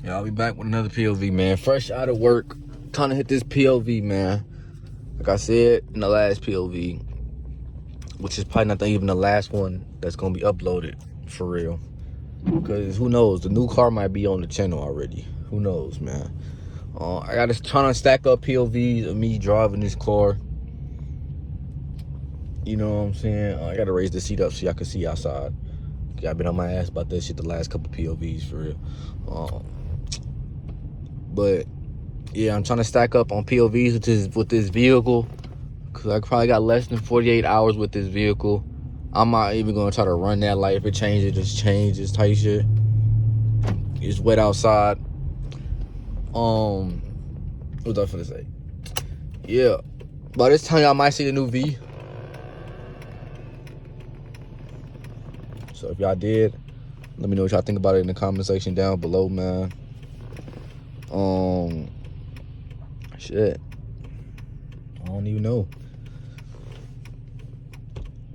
Yeah, I'll be back with another POV, man. Fresh out of work, trying to hit this POV, man. Like I said in the last POV, which is probably not even the last one that's gonna be uploaded for real. Because who knows, the new car might be on the channel already. Who knows, man. I gotta try to stack up POVs of me driving this car. You know what I'm saying? I gotta raise the seat up so y'all can see outside. I've been on my ass about that shit the last couple POVs for real. But yeah, I'm trying to stack up on POVs with this vehicle, cause I probably got less than 48 hours with this vehicle. I'm not even gonna try to run that light. If it changes, just change this type shit. It's wet outside. What was I finna say? Yeah, by this time y'all might see the new V. So if y'all did, let me know what y'all think about it in the comment section down below, man. Shit, I don't even know.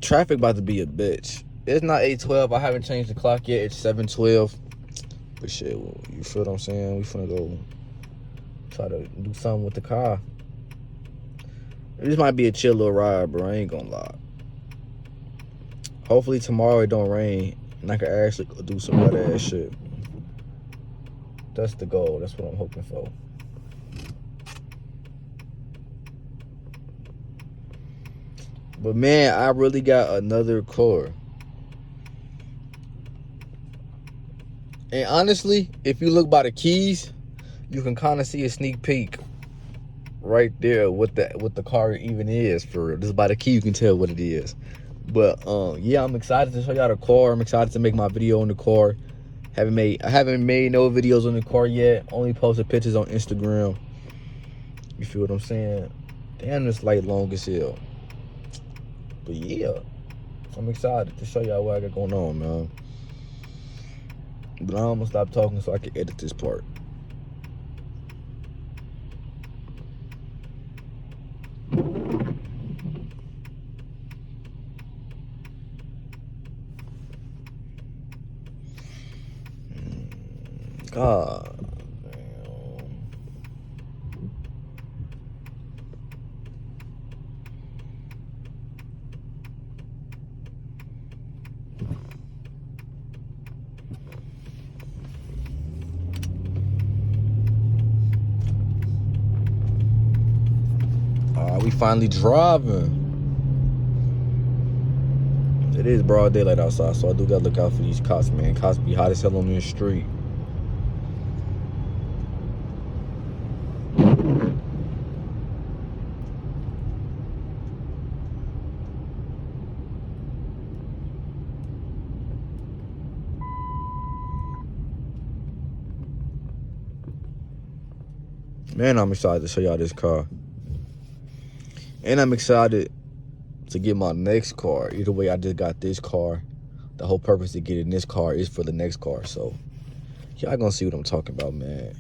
Traffic about to be a bitch. It's not 8:12. I haven't changed the clock yet. It's 7:12. But shit, you feel what I'm saying? We finna go try to do something with the car. This might be a chill little ride, bro. I ain't gonna lie. Hopefully tomorrow it don't rain and I can actually go do some wet ass shit. That's the goal. That's what I'm hoping for. But man, I really got another car. And honestly, if you look by the keys, you can kind of see a sneak peek right there what the car even is for real. Just by the key you can tell what it is. But yeah, I'm excited to show y'all the car. I'm excited to make my video on the car. I haven't made no videos on the car yet. Only posted pictures on Instagram. You feel what I'm saying? Damn, this light long as hell. But yeah, I'm excited to show y'all what I got going on, man. But I'm gonna stop talking so I can edit this part. God damn. We finally driving. It is broad daylight outside, so I do gotta look out for these cops, man. Cops be hot as hell on this street. Man, I'm excited to show y'all this car. And I'm excited to get my next car. Either way, I just got this car. The whole purpose of getting this car is for the next car. So y'all gonna see what I'm talking about, man.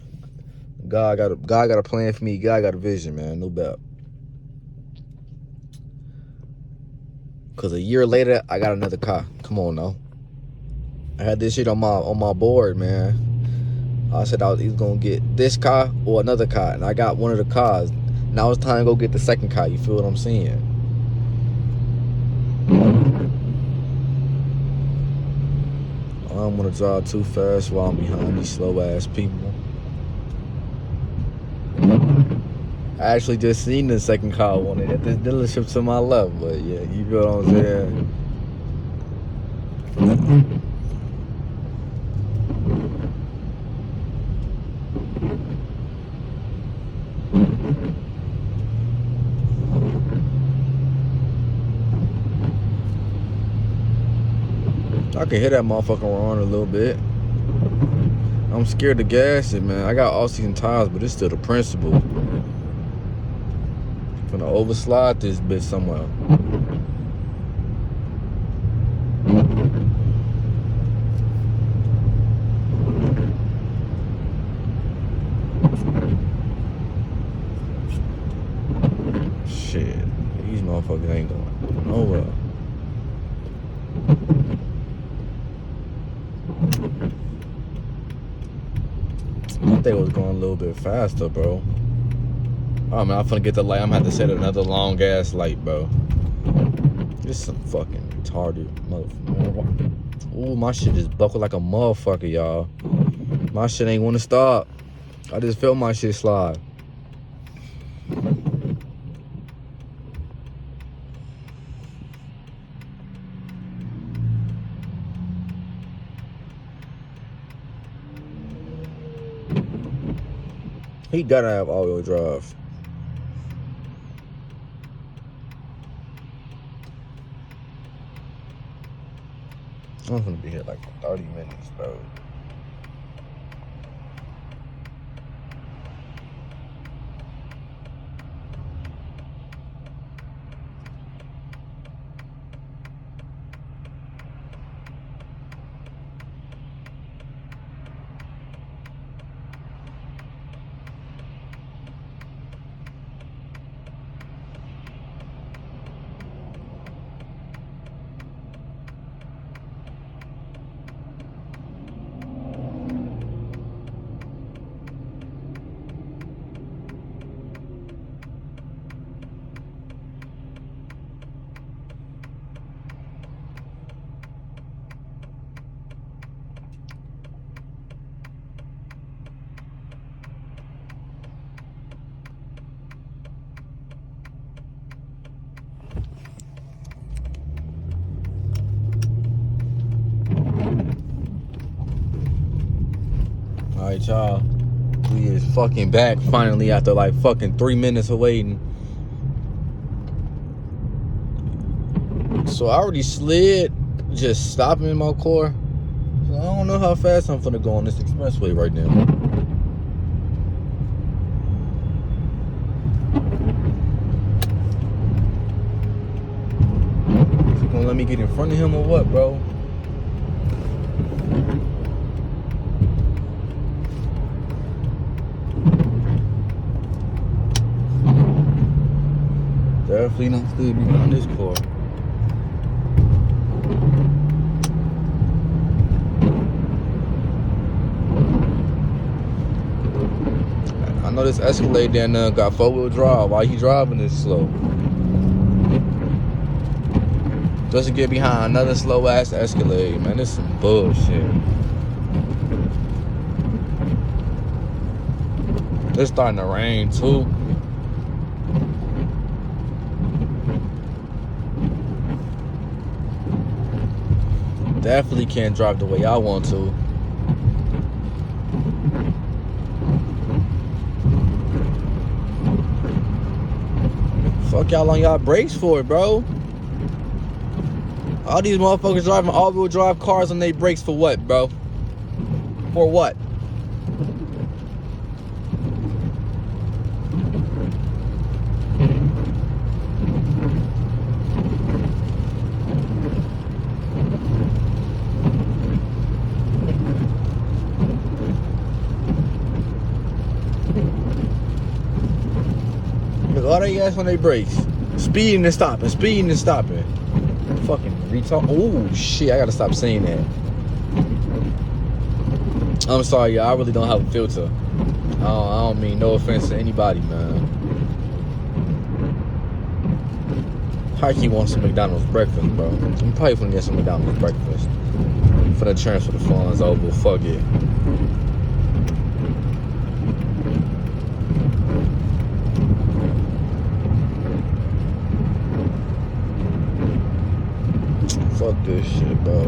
God got a plan for me. God got a vision, man. No doubt. Cause a year later, I got another car. Come on now. I had this shit on my board, man. I said I was either gonna get this car or another car, and I got one of the cars. Now it's time to go get the second car. You feel what I'm saying? I don't want to drive too fast while I'm behind these slow ass people. I actually just seen the second car I wanted at this dealership to my left, but yeah, you feel what I'm saying? I can hear that motherfucker on a little bit. I'm scared to gas it, man. I got all-season tires, but it's still the principle. I'm gonna overslide this bitch somewhere. Shit, these motherfuckers ain't going nowhere. I think it was going a little bit faster, bro. Oh man, I'm finna get the light. I'm gonna have to set another long ass light, bro. This is some fucking retarded motherfucker. Ooh, my shit just buckled like a motherfucker, y'all. My shit ain't wanna stop. I just felt my shit slide. He gotta have all-wheel drive. I'm gonna be here like for 30 minutes, bro. Alright, y'all. We is fucking back finally after like fucking 3 minutes of waiting. So I already slid, just stopping in my car. So I don't know how fast I'm finna go on this expressway right now. You gonna let me get in front of him or what, bro? Definitely not still behind this car. I know this Escalade down there got 4-wheel drive. Why he driving this slow? Just to get behind another slow ass Escalade, man. This is some bullshit. It's starting to rain too. Definitely can't drive the way I want to. Fuck y'all on y'all brakes for it, bro. All these motherfuckers driving all-wheel drive cars on their brakes for what, bro? For what? All they ass on their brakes. Speeding and stopping, speeding and stopping. Fucking retard. Oh shit, I gotta stop saying that. I'm sorry, y'all. I really don't have a filter. I don't mean no offense to anybody, man. Pikey wants some McDonald's breakfast, bro. I'm probably gonna get some McDonald's breakfast. For the transfer the funds over. Fuck it. Fuck this shit, bro.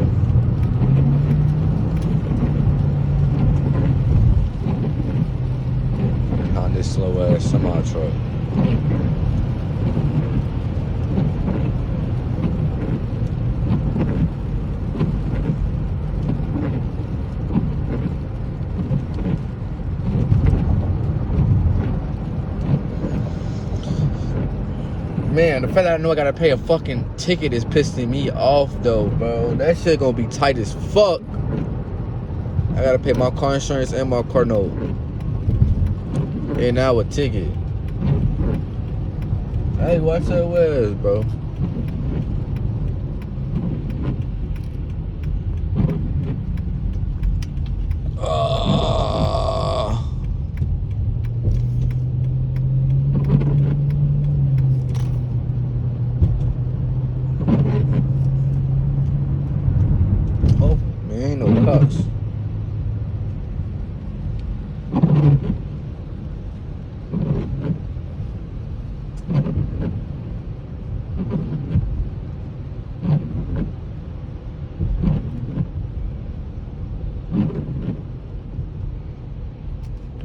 On this slow ass semi truck. Man, the fact that I know I gotta pay a fucking ticket is pissing me off though, bro. That shit gonna be tight as fuck. I gotta pay my car insurance and my car note. And now a ticket. Hey, watch that ways, bro.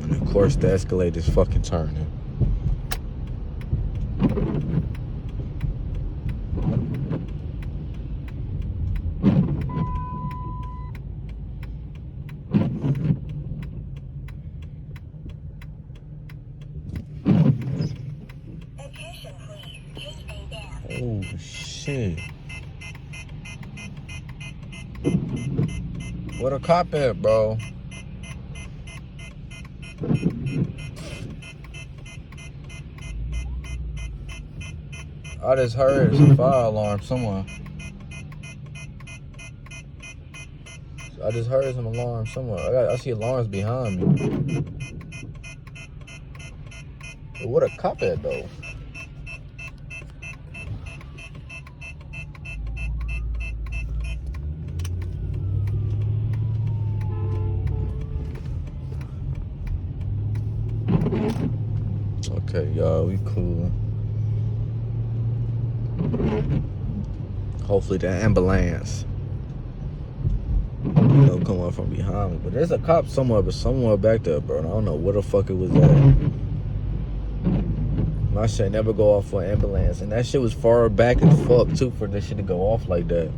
And of course the Escalade is fucking turning. Oh shit. What a cop at, bro? I just heard some fire alarm somewhere. I just heard some alarm somewhere. I see alarms behind me. But what a cop at, though? Okay, y'all, we cool. Hopefully the ambulance don't come up from behind me. But there's a cop somewhere back there, bro. I don't know where the fuck it was at. My shit never go off for an ambulance. And that shit was far back as fuck, too, for this shit to go off like that.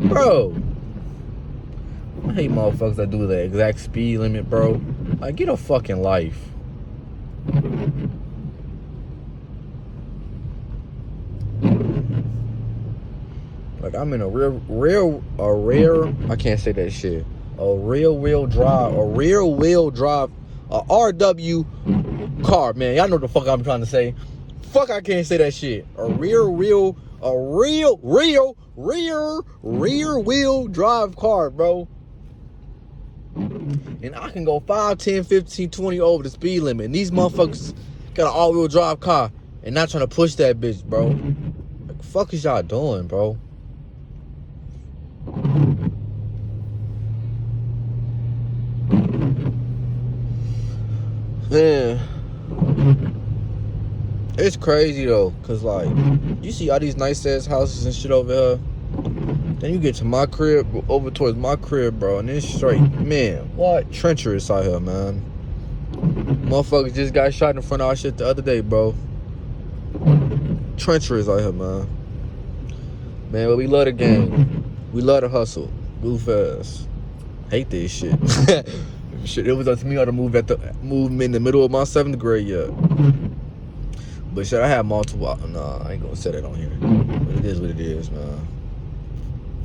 Bro, I hate motherfuckers that do the exact speed limit, bro. Like, get a fucking life. Like, I'm in a I can't say that shit. A rear wheel drive, a RW car, man. Y'all know what the fuck I'm trying to say. Fuck, I can't say that shit. A rear wheel drive car, bro. And I can go 5, 10, 15, 20 over the speed limit. And these motherfuckers got an all-wheel drive car and not trying to push that bitch, bro. Like, the fuck is y'all doing, bro? Man, it's crazy though, cause like, you see all these nice ass houses and shit over here. Then you get to my crib, over towards my crib, bro, and it's straight, man, what treacherous out here, man. Motherfuckers just got shot in front of our shit the other day, bro. Treacherous out here, man. Man, but we love the game. We love the hustle. Move fast. Hate this shit. Shit, it was up to me to move in the middle of my 7th grade yet. But shit, I had multiple. Nah, I ain't gonna say that on here. But it is what it is, man.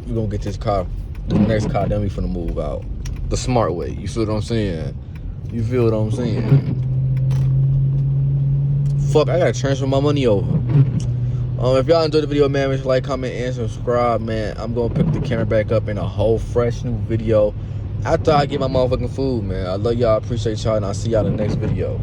We gonna get this car, the next car, then we finna move out the smart way. You feel what I'm saying? You feel what I'm saying? Fuck, I gotta transfer my money over. If y'all enjoyed the video, man, make sure to like, comment, and subscribe, man. I'm gonna pick the camera back up in a whole fresh new video after I get my motherfucking food, man. I love y'all, appreciate y'all, and I'll see y'all in the next video.